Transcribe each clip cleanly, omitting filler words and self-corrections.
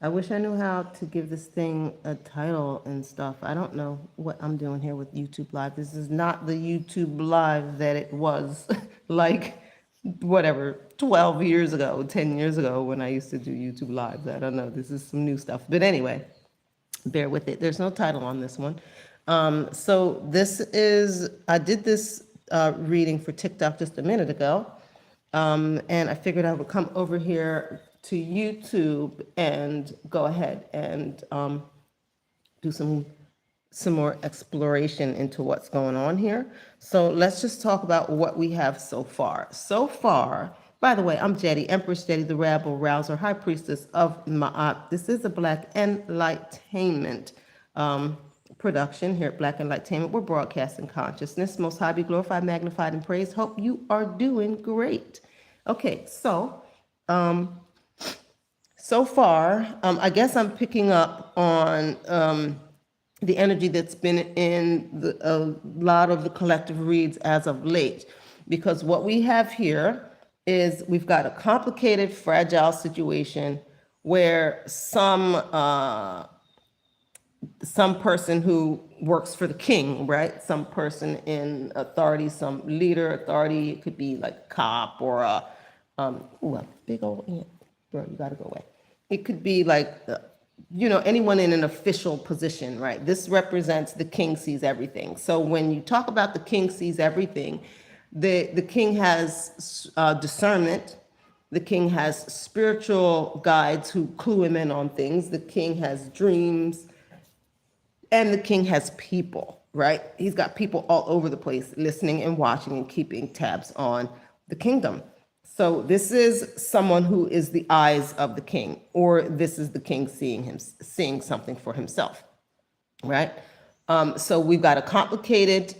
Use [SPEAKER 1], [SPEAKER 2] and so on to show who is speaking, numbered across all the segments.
[SPEAKER 1] I wish I knew how to give this thing a title and stuff. I don't know what I'm doing here with YouTube Live. This is not the YouTube Live that it was like, whatever, 12 years ago, 10 years ago when I used to do YouTube Lives. I don't know. This is some new stuff. But anyway, bear with it. There's no title on this one. So this is, I did this reading for TikTok just a minute ago. And I figured I would come over here to YouTube and go ahead and do some more exploration into what's going on here. So let's just talk about what we have so far. So far, by the way, I'm Jedi, Empress Jedi, the Rabble Rouser, High Priestess of Ma'at. This is a Black Enlightainment production here at Black Enlightainment. We're broadcasting consciousness. Most High be glorified, magnified, and praised. Hope you are doing great. Okay, so so far, I guess I'm picking up on the energy that's been in a lot of the collective reads as of late, because what we have here is we've got a complicated, fragile situation where some person who works for the king, right? Some person in authority, some leader, authority. It could be like a cop or a big old ant. Bro, you gotta go away. It could be like, anyone in an official position, right? This represents the king sees everything. So when you talk about the king sees everything, the king has discernment. The king has spiritual guides who clue him in on things. The king has dreams. And the king has people, right? He's got people all over the place listening and watching and keeping tabs on the kingdom. So this is someone who is the eyes of the king, or this is the king seeing something for himself, right? So we've got a complicated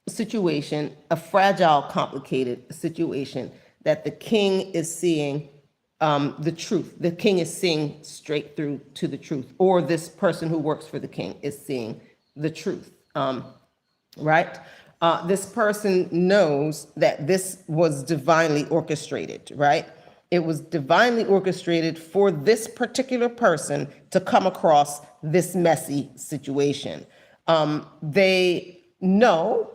[SPEAKER 1] situation, a fragile, complicated situation that the king is seeing the truth. The king is seeing straight through to the truth, or this person who works for the king is seeing the truth, right? This person knows that this was divinely orchestrated, right? It was divinely orchestrated for this particular person to come across this messy situation. They know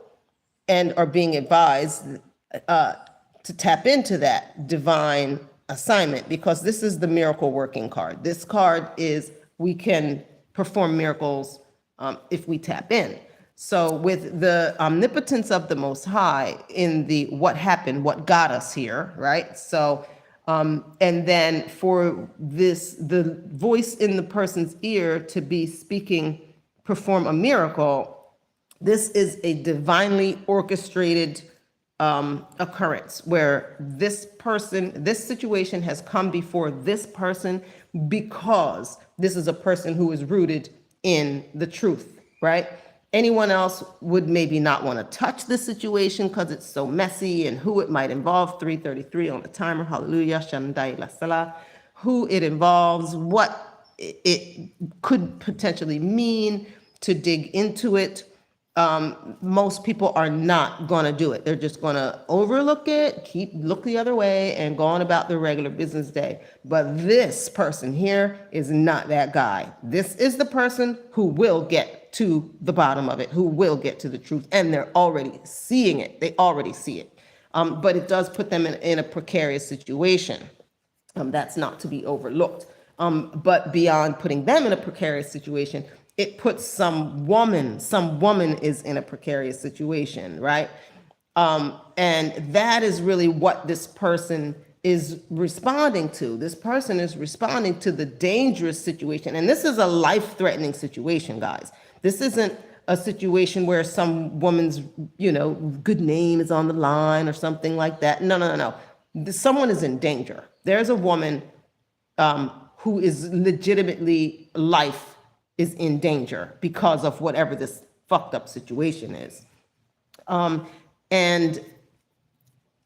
[SPEAKER 1] and are being advised to tap into that divine assignment, because this is the miracle working card. This card is, we can perform miracles if we tap in. So with the omnipotence of the Most High in the what happened, what got us here, right? So, and then for this, the voice in the person's ear to be speaking, perform a miracle, this is a divinely orchestrated occurrence where this person, this situation has come before this person because this is a person who is rooted in the truth, right? Anyone else would maybe not want to touch the situation because it's so messy and who it might involve. 3:33 on the timer. Hallelujah. Shandai la salah. Who it involves, what it could potentially mean, to dig into it. Most people are not going to do it. They're just going to overlook it, look the other way, and go on about their regular business day. But this person here is not that guy. This is the person who will get to the bottom of it, who will get to the truth, and they're already seeing it. They already see it. But it does put them in a precarious situation. That's not to be overlooked. But beyond putting them in a precarious situation, it puts some woman is in a precarious situation, right? And that is really what this person is responding to. This person is responding to the dangerous situation. And this is a life-threatening situation, guys. This isn't a situation where some woman's, good name is on the line or something like that. No. Someone is in danger. There's a woman who is legitimately, life is in danger because of whatever this fucked up situation is. And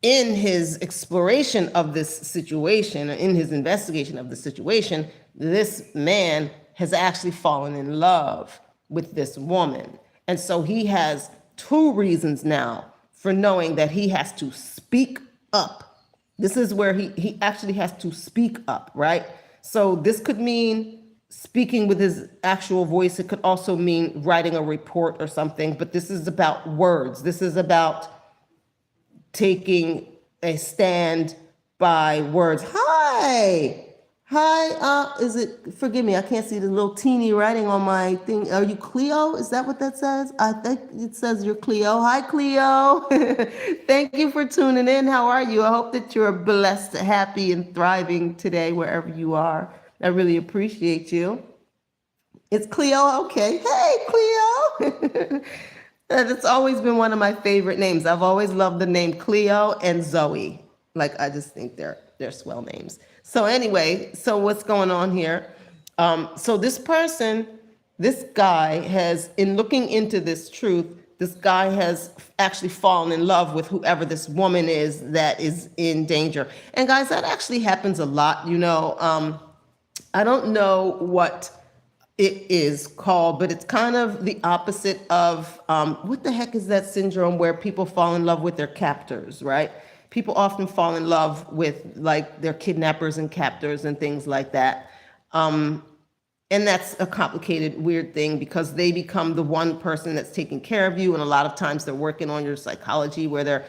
[SPEAKER 1] in his exploration of this situation, in his investigation of the situation, this man has actually fallen in love with this woman. And so he has two reasons now for knowing that he has to speak up. This is where he actually has to speak up, right? So this could mean speaking with his actual voice. It could also mean writing a report or something, but this is about words. This is about taking a stand by words. Hi. Hi, is it, forgive me, I can't see the little teeny writing on my thing. Are you Cleo? Is that what that says? I think it says you're Cleo. Hi, Cleo. Thank you for tuning in. How are you? I hope that you're blessed, happy, and thriving today, wherever you are. I really appreciate you. It's Cleo? Okay. Hey, Cleo. That's always been one of my favorite names. I've always loved the name Cleo and Zoe. Like, I just think they're swell names. So anyway, so what's going on here? So this person, this guy has, in looking into this truth, this guy has actually fallen in love with whoever this woman is that is in danger. And guys, that actually happens a lot. You know, I don't know what it is called, but it's kind of the opposite of, what the heck is that syndrome where people fall in love with their captors, right? People often fall in love with like their kidnappers and captors and things like that. And that's a complicated, weird thing because they become the one person that's taking care of you. And a lot of times they're working on your psychology where they're,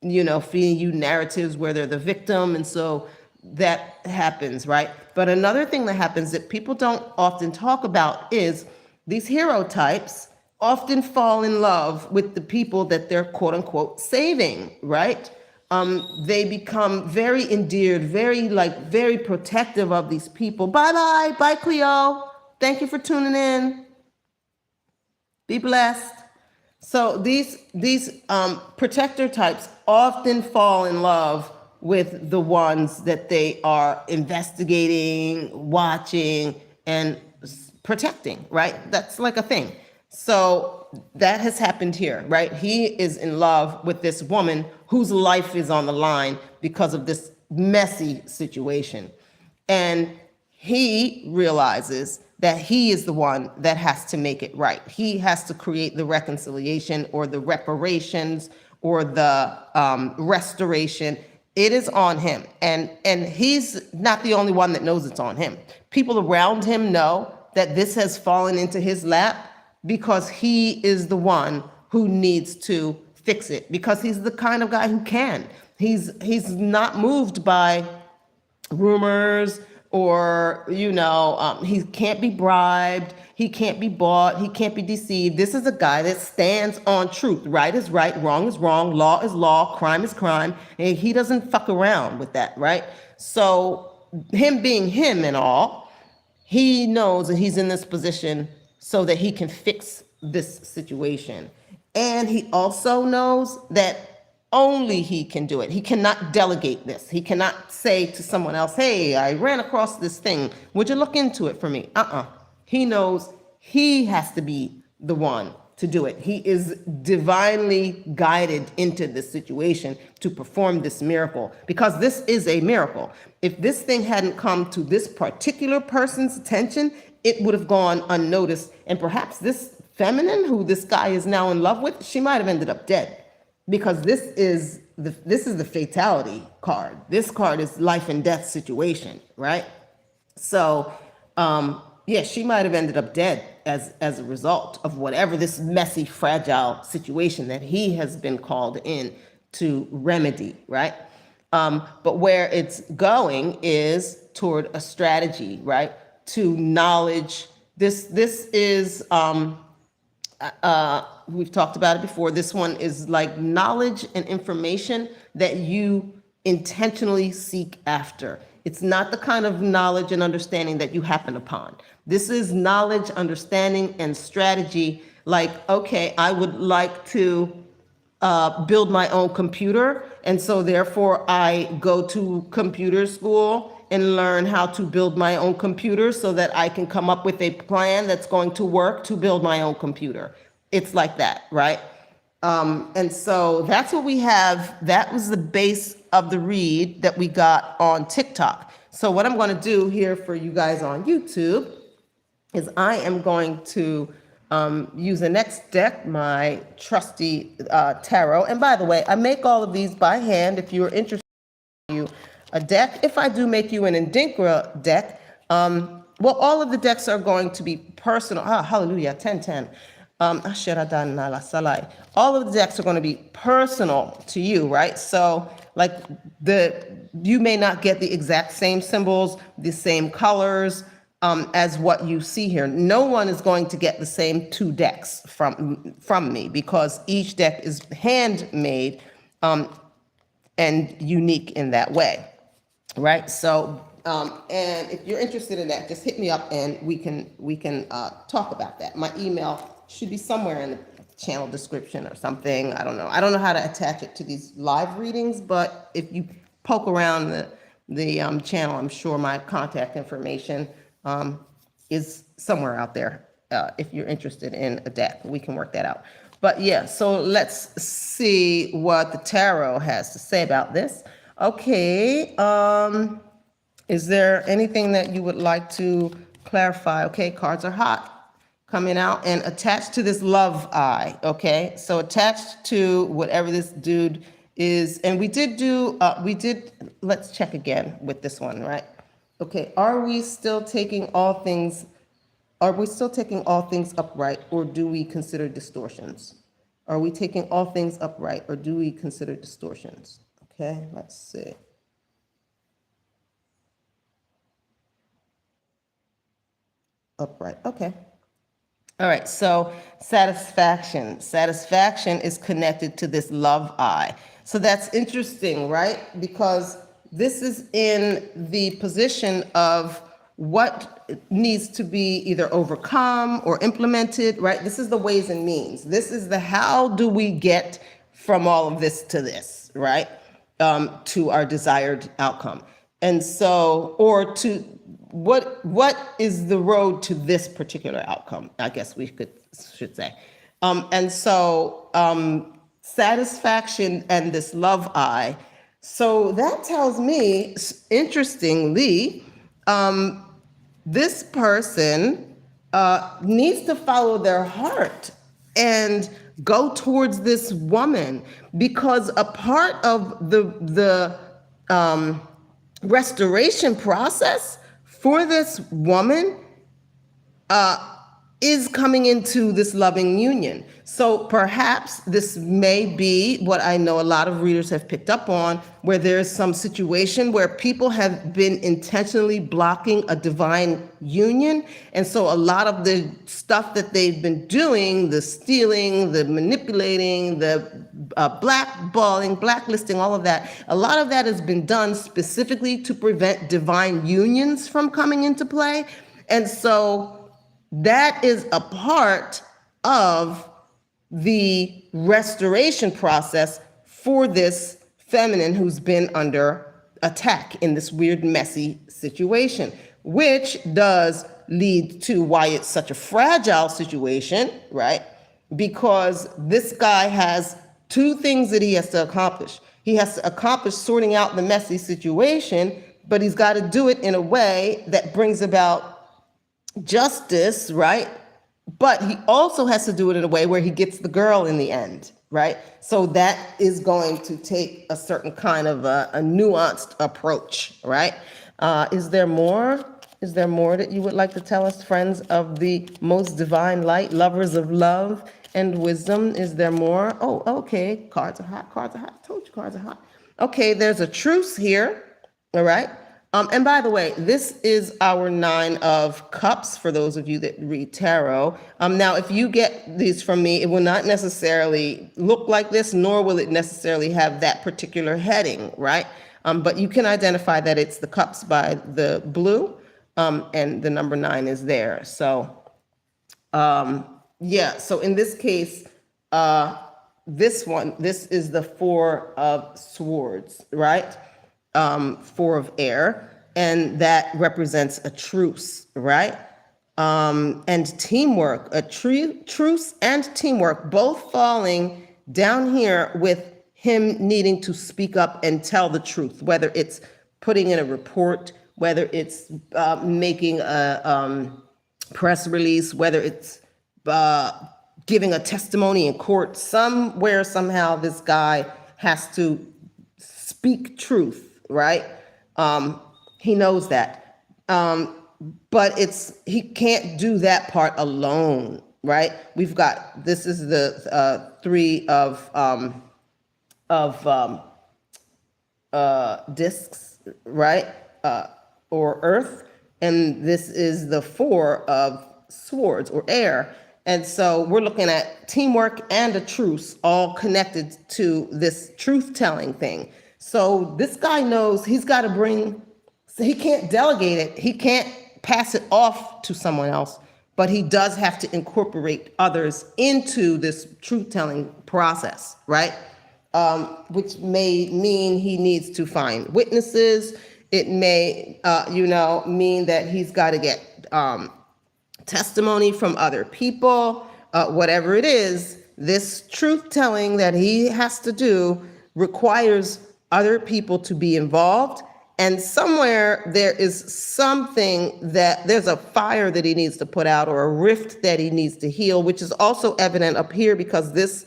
[SPEAKER 1] you know, feeding you narratives where they're the victim. And so that happens, right? But another thing that happens that people don't often talk about is these hero types often fall in love with the people that they're quote unquote saving, right? They become very endeared, very protective of these people. Bye, Cleo. Thank you for tuning in. Be blessed. So these protector types often fall in love with the ones that they are investigating, watching, and protecting, right? That's like a thing. So that has happened here, right? He is in love with this woman whose life is on the line because of this messy situation. And he realizes that he is the one that has to make it right. He has to create the reconciliation or the reparations or the restoration. It is on him. And he's not the only one that knows it's on him. People around him know that this has fallen into his lap because he is the one who needs to fix it, because he's the kind of guy who can. He's not moved by rumors or, you know, he can't be bribed, he can't be bought, he can't be deceived. This is a guy that stands on truth. Right is right, wrong is wrong, law is law, crime is crime, and he doesn't fuck around with that, right? So him being him and all, he knows that he's in this position so that he can fix this situation. And he also knows that only he can do it. He cannot delegate this. He cannot say to someone else, hey, I ran across this thing. Would you look into it for me? He knows he has to be the one to do it. He is divinely guided into this situation to perform this miracle, because this is a miracle. If this thing hadn't come to this particular person's attention, it would have gone unnoticed. And perhaps this feminine who this guy is now in love with, she might have ended up dead, because this is the fatality card. This card is life and death situation, right? So, yeah, she might have ended up dead as a result of whatever this messy, fragile situation that he has been called in to remedy, right? But where it's going is toward a strategy, right? To knowledge. This is, we've talked about it before. This one is like knowledge and information that you intentionally seek after. It's not the kind of knowledge and understanding that you happen upon. This is knowledge, understanding, and strategy. Like, okay, I would like to build my own computer, and so therefore I go to computer school and learn how to build my own computer so that I can come up with a plan that's going to work to build my own computer. It's like that, right? And so that's what we have. That was the base of the read that we got on TikTok. So what I'm going to do here for you guys on YouTube is I am going to use the next deck, my trusty tarot. And by the way, I make all of these by hand. If you're interested in a deck, if I do make you an Endinkra deck, well, all of the decks are going to be personal. Ah, hallelujah, 1010. All of the decks are going to be personal to you, right? So like you may not get the exact same symbols, the same colors as what you see here. No one is going to get the same 2 decks from me, because each deck is handmade and unique in that way, right? So, and if you're interested in that, just hit me up and we can talk about that. My email should be somewhere in the channel description or something. I don't know. I don't know how to attach it to these live readings, but if you poke around the channel, I'm sure my contact information is somewhere out there. If you're interested in a deck, we can work that out. But yeah, so let's see what the tarot has to say about this. Okay, is there anything that you would like to clarify? Okay, cards are hot coming out, and attached to this love eye, okay? So attached to whatever this dude is, and we did, let's check again with this one, right? Okay, are we still taking all things upright, or do we consider distortions? Are we taking all things upright, or do we consider distortions? Okay, let's see. Upright, okay. All right, so satisfaction. Satisfaction is connected to this love eye. So that's interesting, right? Because this is in the position of what needs to be either overcome or implemented, right? This is the ways and means. This is the how do we get from all of this to this, right? To our desired outcome. And so, or to what is the road to this particular outcome, I guess we should say. And so satisfaction and this love eye. So that tells me, interestingly, this person needs to follow their heart and go towards this woman, because a part of the restoration process for this woman is coming into this loving union. So perhaps this may be what I know a lot of readers have picked up on, where there's some situation where people have been intentionally blocking a divine union. And so a lot of the stuff that they've been doing, the stealing, the manipulating, the blackballing, blacklisting, all of that, a lot of that has been done specifically to prevent divine unions from coming into play. And so that is a part of the restoration process for this feminine who's been under attack in this weird, messy situation, which does lead to why it's such a fragile situation, right? Because this guy has 2 things that he has to accomplish. He has to accomplish sorting out the messy situation, but he's got to do it in a way that brings about justice, right? But he also has to do it in a way where he gets the girl in the end, right? So that is going to take a certain kind of a nuanced approach, right? Is there more? Is there more that you would like to tell us, friends of the most divine light, lovers of love and wisdom? Is there more? Oh, okay. Cards are hot. Cards are hot. I told you cards are hot. Okay, there's a truce here. All right. And by the way, this is our 9 of Cups for those of you that read tarot. Now, if you get these from me, it will not necessarily look like this, nor will it necessarily have that particular heading, right? But you can identify that it's the Cups by the blue, and the number 9 is there. So, yeah, so in this case, this is the 4 of Swords, right? 4 of air, and that represents a truce, right? And teamwork, a truce and teamwork, both falling down here with him needing to speak up and tell the truth, whether it's putting in a report, whether it's making a press release, whether it's giving a testimony in court. Somewhere, somehow, this guy has to speak truth, right? He knows that. But he can't do that part alone, right? This is the three of discs, right? Or earth. And this is the four of swords or air. And so we're looking at teamwork and a truce all connected to this truth-telling thing. So this guy knows he's got to so he can't delegate it. He can't pass it off to someone else, but he does have to incorporate others into this truth-telling process, right? Which may mean he needs to find witnesses. It may, mean that he's got to get testimony from other people. Whatever it is, this truth-telling that he has to do requires other people to be involved. And somewhere there's a fire that he needs to put out or a rift that he needs to heal, which is also evident up here because this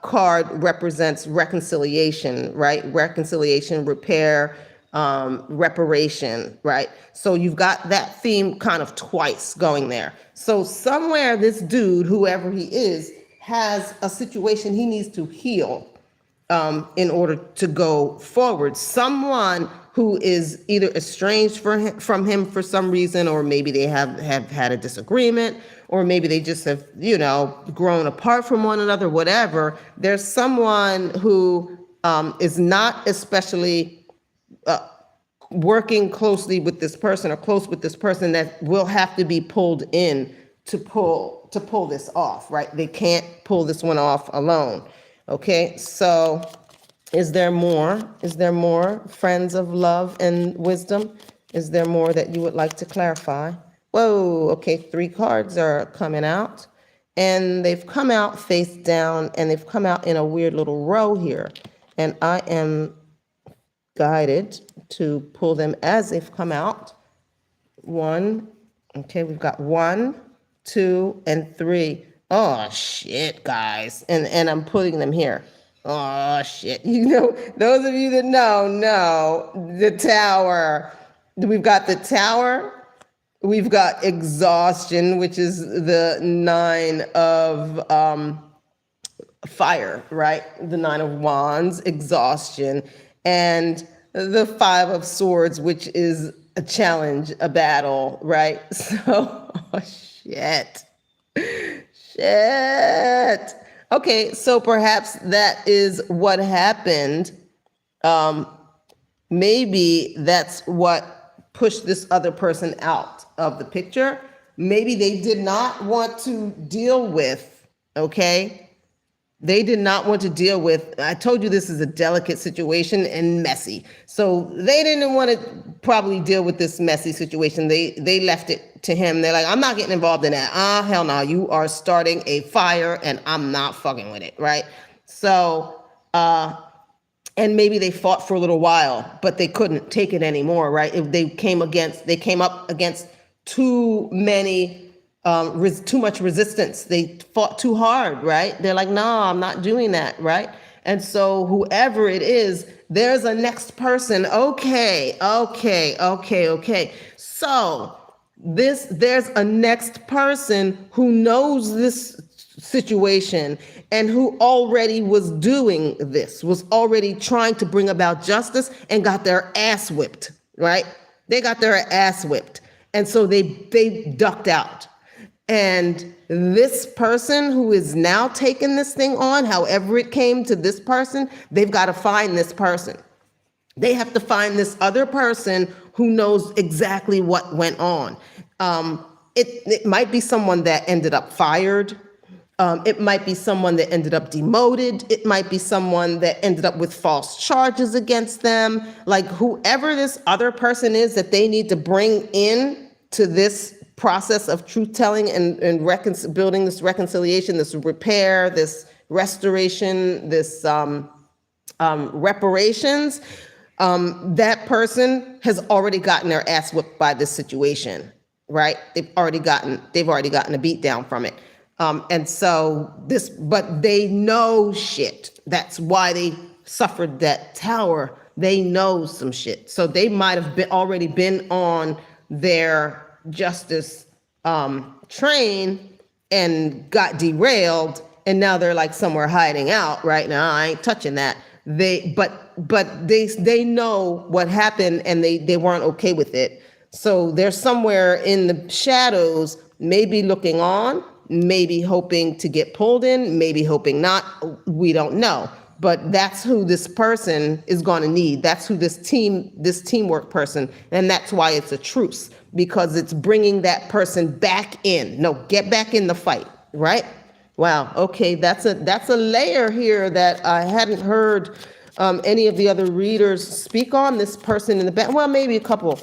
[SPEAKER 1] card represents reconciliation, right? Reconciliation, repair, reparation, right? So you've got that theme kind of twice going there. So somewhere this dude, whoever he is, has a situation he needs to heal in order to go forward. Someone who is either estranged from him for some reason, or maybe they have had a disagreement, or maybe they just have, grown apart from one another, whatever. There's someone who is not especially working closely with this person or close with this person that will have to be pulled in to pull this off, right? They can't pull this one off alone. Okay, so is there more? Is there more, friends of love and wisdom? Is there more that you would like to clarify? Whoa, okay, 3 cards are coming out, and they've come out face down, and they've come out in a weird little row here. And I am guided to pull them as they've come out. 1, okay, we've got 1, 2, and 3. Oh, shit, guys. And I'm putting them here. Oh, shit. Those of you that know, the Tower. We've got the Tower. We've got exhaustion, which is the 9 of fire, right? The 9 of wands, exhaustion. And the 5 of swords, which is a challenge, a battle, right? So, oh, shit. Shit. Okay, so perhaps that is what happened. Maybe that's what pushed this other person out of the picture. Maybe they did not want to deal with, okay? They did not want to deal with, I told you this is a delicate situation and messy. So they didn't want to probably deal with this messy situation. They left it to him. They're like, I'm not getting involved in that. Hell no, you are starting a fire and I'm not fucking with it, right? So, and maybe they fought for a little while, but they couldn't take it anymore, right? If they came up against too much resistance. They fought too hard, right? They're like, no, I'm not doing that, right? And so whoever it is, there's a next person. Okay. So there's a next person who knows this situation and who already was doing this, was already trying to bring about justice and got their ass whipped, right? They got their ass whipped. And so they ducked out. And this person who is now taking this thing on, however it came to this person, they've got to find this person. They have to find this other person who knows exactly what went on. It might be someone that ended up fired. It might be someone that ended up demoted. It might be someone that ended up with false charges against them. Like whoever this other person is that they need to bring in to this process of truth-telling and building this reconciliation, this repair, this restoration, this reparations, that person has already gotten their ass whipped by this situation, right? They've already gotten a beat down from it. And so but they know shit. That's why they suffered that Tower. They know some shit. So they might have already been on their justice train and got derailed, and now they're like somewhere hiding out right now. I ain't touching that. But they know what happened, and they weren't okay with it. So they're somewhere in the shadows, maybe looking on, maybe hoping to get pulled in, maybe hoping not. We don't know. But that's who this person is going to need. That's who this teamwork person, and that's why it's a truce, because it's bringing that person back in. No, get back in the fight, right? Wow. Okay, that's a layer here that I hadn't heard any of the other readers speak on. This person in the back, well, maybe a couple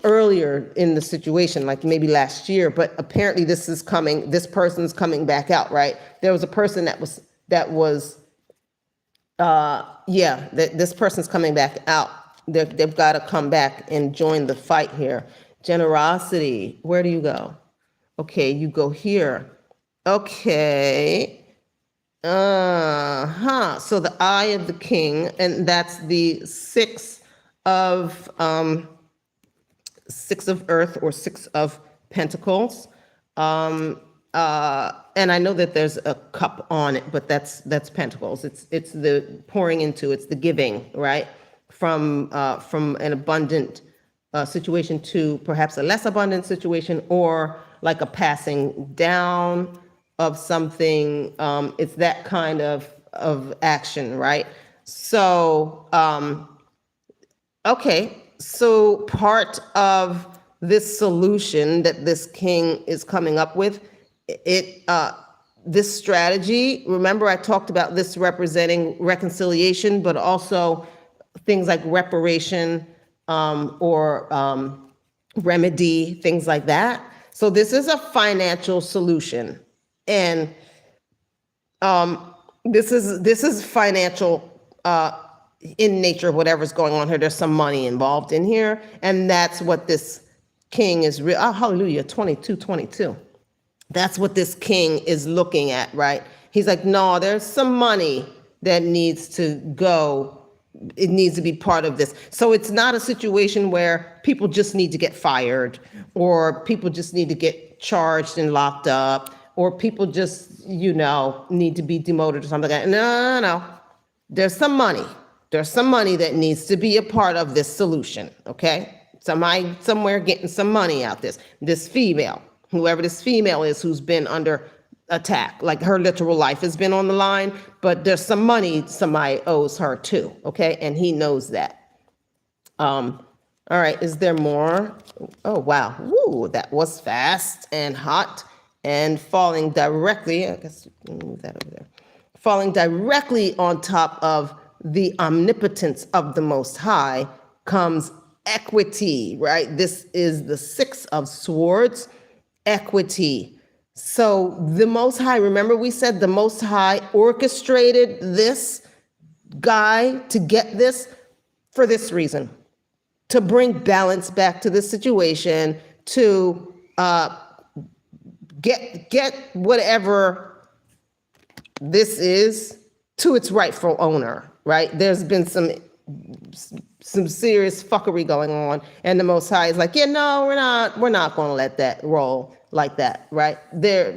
[SPEAKER 1] earlier in the situation, like maybe last year, but apparently this person's coming back out, right? There was a person that was this person's coming back out. They've got to come back and join the fight here. Generosity, where do you go? Okay, you go here. Okay. So the eye of the king, and that's the six of earth, or six of pentacles. And I know that there's a cup on it, but that's pentacles. It's the pouring into, it's the giving, right? From an abundant situation to perhaps a less abundant situation, or like a passing down of something. It's that kind of action, right? So, okay. So part of this solution that this king is coming up with, this strategy, remember I talked about this representing reconciliation, but also things like reparation, or remedy, things like that. So this is a financial solution, and this is financial in nature. Whatever's going on here, there's some money involved in here, and that's what this king is. Hallelujah, 22. That's what this king is looking at, right? He's like, no, there's some money that needs to go. It needs to be part of this. So it's not a situation where people just need to get fired, or people just need to get charged and locked up, or people just, need to be demoted or something like that. No. There's some money. There's some money that needs to be a part of this solution, okay? Somebody somewhere getting some money out this female, whoever this female is who's been under attack, like her literal life has been on the line, but there's some money somebody owes her too, okay? And he knows that. All right, is there more? Oh, wow. Woo, that was fast and hot and falling directly, I guess move that over there, falling directly on top of the omnipotence of the Most High comes equity, right? This is the Six of Swords, equity. So the Most High, remember we said the Most High orchestrated this guy to get this for this reason, to bring balance back to the situation, to get whatever this is to its rightful owner, right? There's been some serious fuckery going on, and the Most High is like, yeah, no, we're not going to let that roll like that, right? There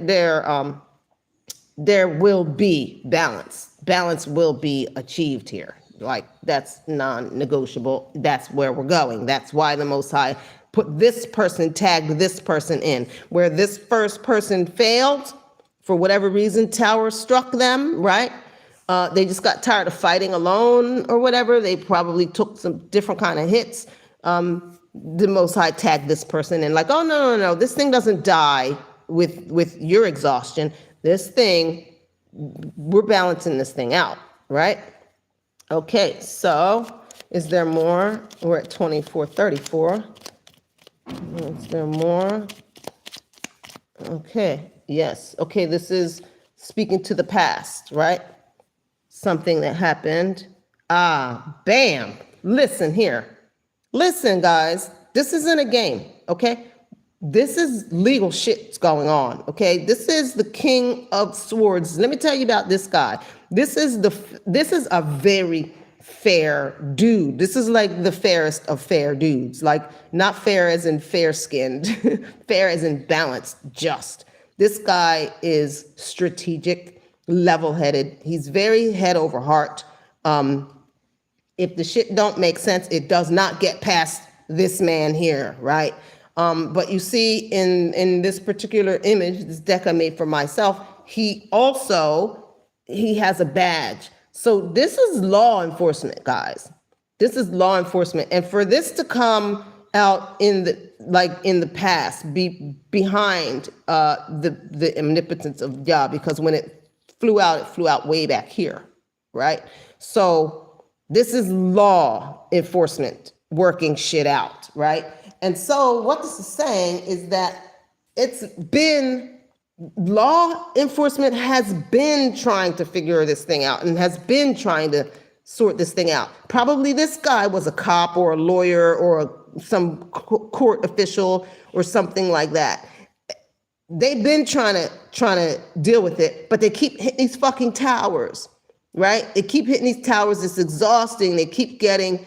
[SPEAKER 1] will be balance. Balance will be achieved here. Like, that's non-negotiable. That's where we're going. That's why the Most High put this person, tagged this person in. Where this first person failed, for whatever reason, tower struck them, right? They just got tired of fighting alone or whatever. They probably took some different kind of hits. The Most High tagged this person in, like, oh, no, this thing doesn't die with your exhaustion. This thing, we're balancing this thing out, right? Okay, so is there more? We're at 2434. Is there more? Okay, yes. Okay, this is speaking to the past, right? Something that happened. Bam. Listen here. Listen, guys, this isn't a game, okay? This is legal shit's going on, okay? This is the King of Swords. Let me tell you about this guy. This is a very fair dude. This is like the fairest of fair dudes, like not fair as in fair skinned, fair as in balanced, just. This guy is strategic, level headed. He's very head over heart. If the shit don't make sense, it does not get past this man here, right? But you see in this particular image, this deck I made for myself, he has a badge. So this is law enforcement, guys. This is law enforcement. And for this to come out in the past, behind the omnipotence of Yah, because when it flew out way back here, right? So this is law enforcement working shit out, right? And so what this is saying is that law enforcement has been trying to figure this thing out and has been trying to sort this thing out. Probably this guy was a cop or a lawyer or some court official or something like that. They've been trying to deal with it, but they keep hitting these fucking towers, right? They keep hitting these towers. It's exhausting. They keep getting,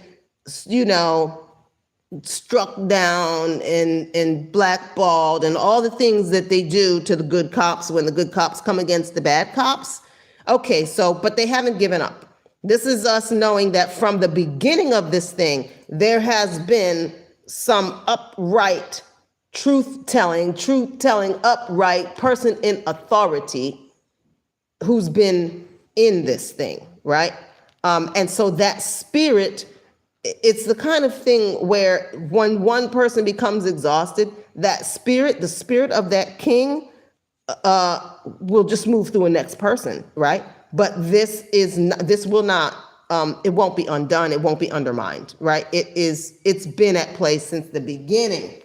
[SPEAKER 1] struck down and blackballed and all the things that they do to the good cops when the good cops come against the bad cops. Okay, but they haven't given up. This is us knowing that from the beginning of this thing, there has been some upright, truth-telling, upright person in authority who's been in this thing, right? And so that spirit, it's the kind of thing where when one person becomes exhausted, that spirit, the spirit of that king, will just move through a next person, right? But this will not, it won't be undone. It won't be undermined, right? It's been at play since the beginning,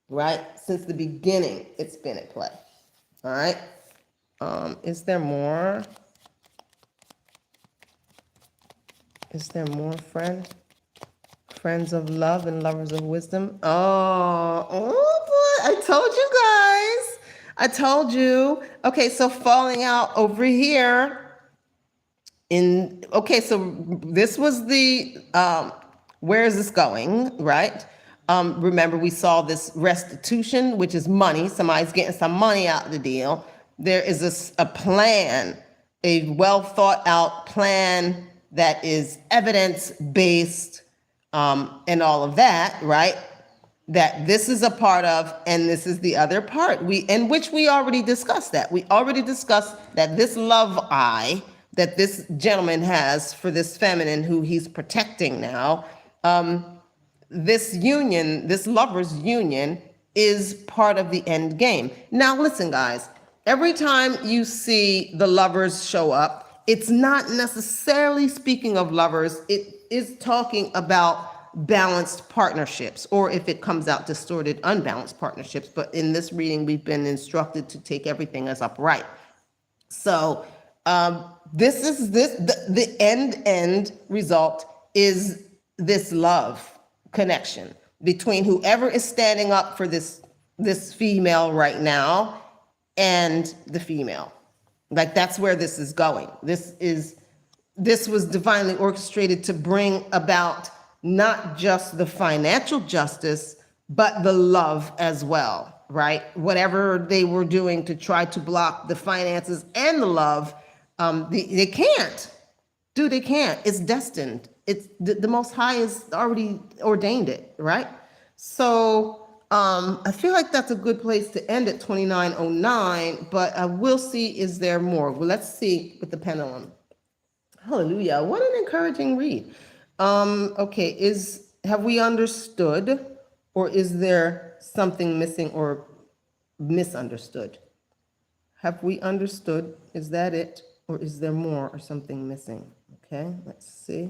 [SPEAKER 1] right? Since the beginning, it's been at play. All right. Is there more? Is there more, friends of love and lovers of wisdom? Oh boy, I told you guys. I told you. Okay, so falling out over here. So this was the, where is this going, right? Remember, we saw this restitution, which is money. Somebody's getting some money out of the deal. There is a plan, a well thought out plan that is evidence-based, and all of that, right? That this is a part of, and this is the other part. We already discussed that. We already discussed that this love eye that this gentleman has for this feminine who he's protecting now, this union, this lover's union, is part of the end game. Now, listen, guys, every time you see the lovers show up, it's not necessarily speaking of lovers. It is talking about balanced partnerships, or if it comes out distorted, unbalanced partnerships. But in this reading, we've been instructed to take everything as upright. So the end result is this love connection between whoever is standing up for this female right now and the female. Like, that's where this is going. This was divinely orchestrated to bring about not just the financial justice, but the love as well, right? Whatever they were doing to try to block the finances and the love, they can't. Dude, they can't. It's destined. It's the Most High has already ordained it, right? So I feel like that's a good place to end at 2909, but I will see, is there more? Well, let's see with the pendulum. Hallelujah. What an encouraging read. Okay, have we understood, or is there something missing or misunderstood? Have we understood? Is that it? Or is there more or something missing? Okay, let's see.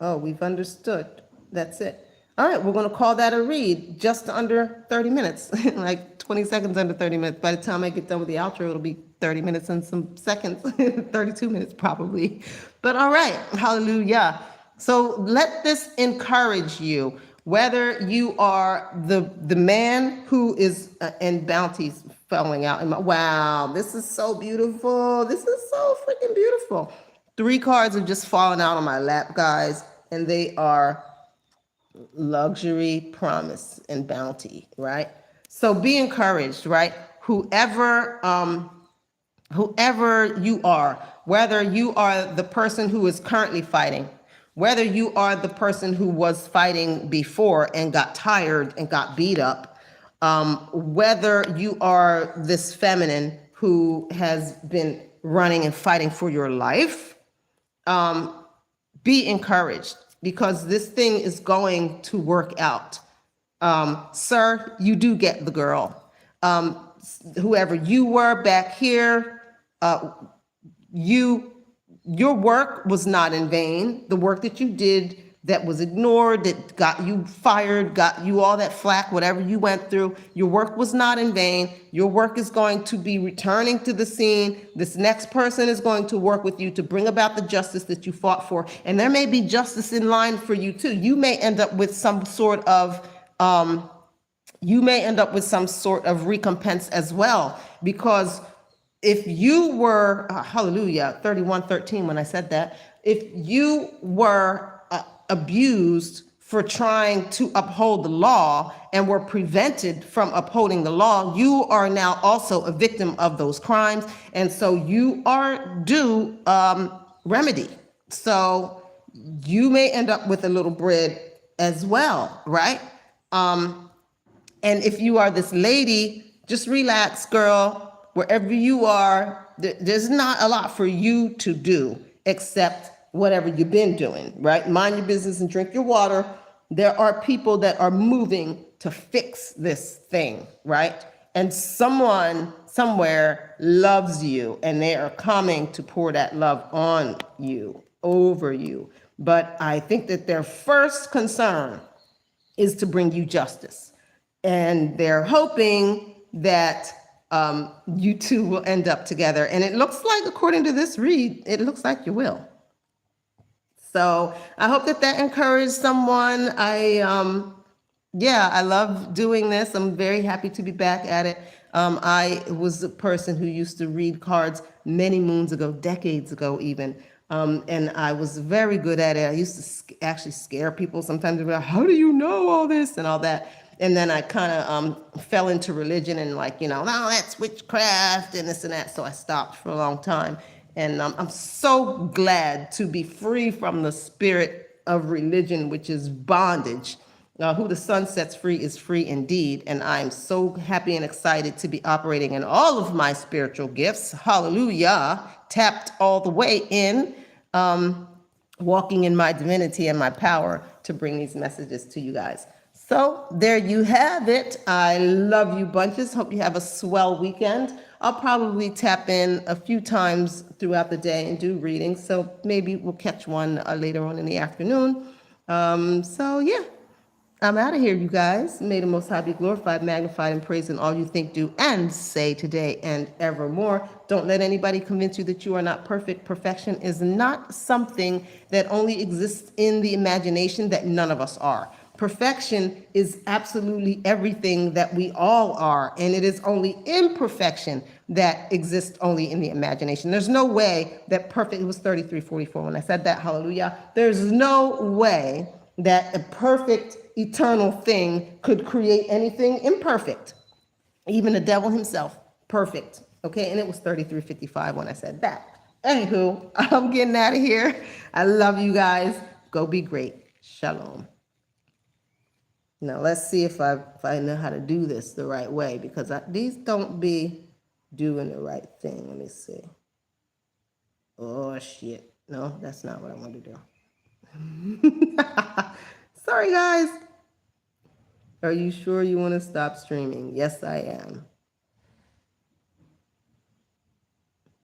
[SPEAKER 1] Oh, we've understood. That's it. All right, we're going to call that a read, just under 30 minutes, like 20 seconds under 30 minutes. By the time I get done with the outro, it'll be 30 minutes and some seconds, 32 minutes probably. But all right, hallelujah. So let this encourage you, whether you are the man who is, and bounties falling out. Wow, this is so beautiful. This is so freaking beautiful. 3 cards have just fallen out on my lap, guys, and they are luxury, promise, and bounty, right? So be encouraged, right? Whoever you are, whether you are the person who is currently fighting, whether you are the person who was fighting before and got tired and got beat up, whether you are this feminine who has been running and fighting for your life, be encouraged, because this thing is going to work out. Sir, you do get the girl. Whoever you were back here, your work was not in vain. The work that you did that was ignored, that got you fired, got you all that flack, whatever you went through, your work was not in vain. Your work is going to be returning to the scene. This next person is going to work with you to bring about the justice that you fought for. And there may be justice in line for you too. You may end up with some sort of recompense as well, because if you were, hallelujah, 31:13 when I said that, if you were abused for trying to uphold the law and were prevented from upholding the law, you are now also a victim of those crimes. And so you are due remedy. So you may end up with a little bread as well, right? And if you are this lady, just relax, girl. Wherever you are, there's not a lot for you to do except whatever you've been doing, right? Mind your business and drink your water. There are people that are moving to fix this thing, right? And someone somewhere loves you, and they are coming to pour that love on you, over you. But I think that their first concern is to bring you justice. And they're hoping that you two will end up together. And it looks like, according to this read, it looks like you will. So I hope that that encouraged someone. I love doing this. I'm very happy to be back at it. I was a person who used to read cards many moons ago, decades ago even. And I was very good at it. I used to actually scare people sometimes. They'd be like, how do you know all this and all that? And then I kind of fell into religion and no, that's witchcraft and this and that. So I stopped for a long time. And I'm so glad to be free from the spirit of religion, which is bondage. Who the sun sets free is free indeed. And I'm so happy and excited to be operating in all of my spiritual gifts. Hallelujah. Tapped all the way in, walking in my divinity and my power to bring these messages to you guys. So there you have it. I love you bunches. Hope you have a swell weekend. I'll probably tap in a few times throughout the day and do readings. So maybe we'll catch one later on in the afternoon. I'm out of here, you guys. May the Most High be glorified, magnified, and praised in all you think, do, and say today and evermore. Don't let anybody convince you that you are not perfect. Perfection is not something that only exists in the imagination, that none of us are. Perfection is absolutely everything that we all are, and it is only imperfection that exists only in the imagination. There's no way that perfect, it was 33:44 when I said that, hallelujah. There's no way that a perfect eternal thing could create anything imperfect. Even the devil himself, perfect. Okay, and it was 33:55 when I said that. Anywho, I'm getting out of here. I love you guys. Go be great. Shalom. Now let's see if I know how to do this the right way, because these don't be doing the right thing. Let me see. Oh shit. No, that's not what I want to do. Sorry guys. Are you sure you want to stop streaming? Yes, I am.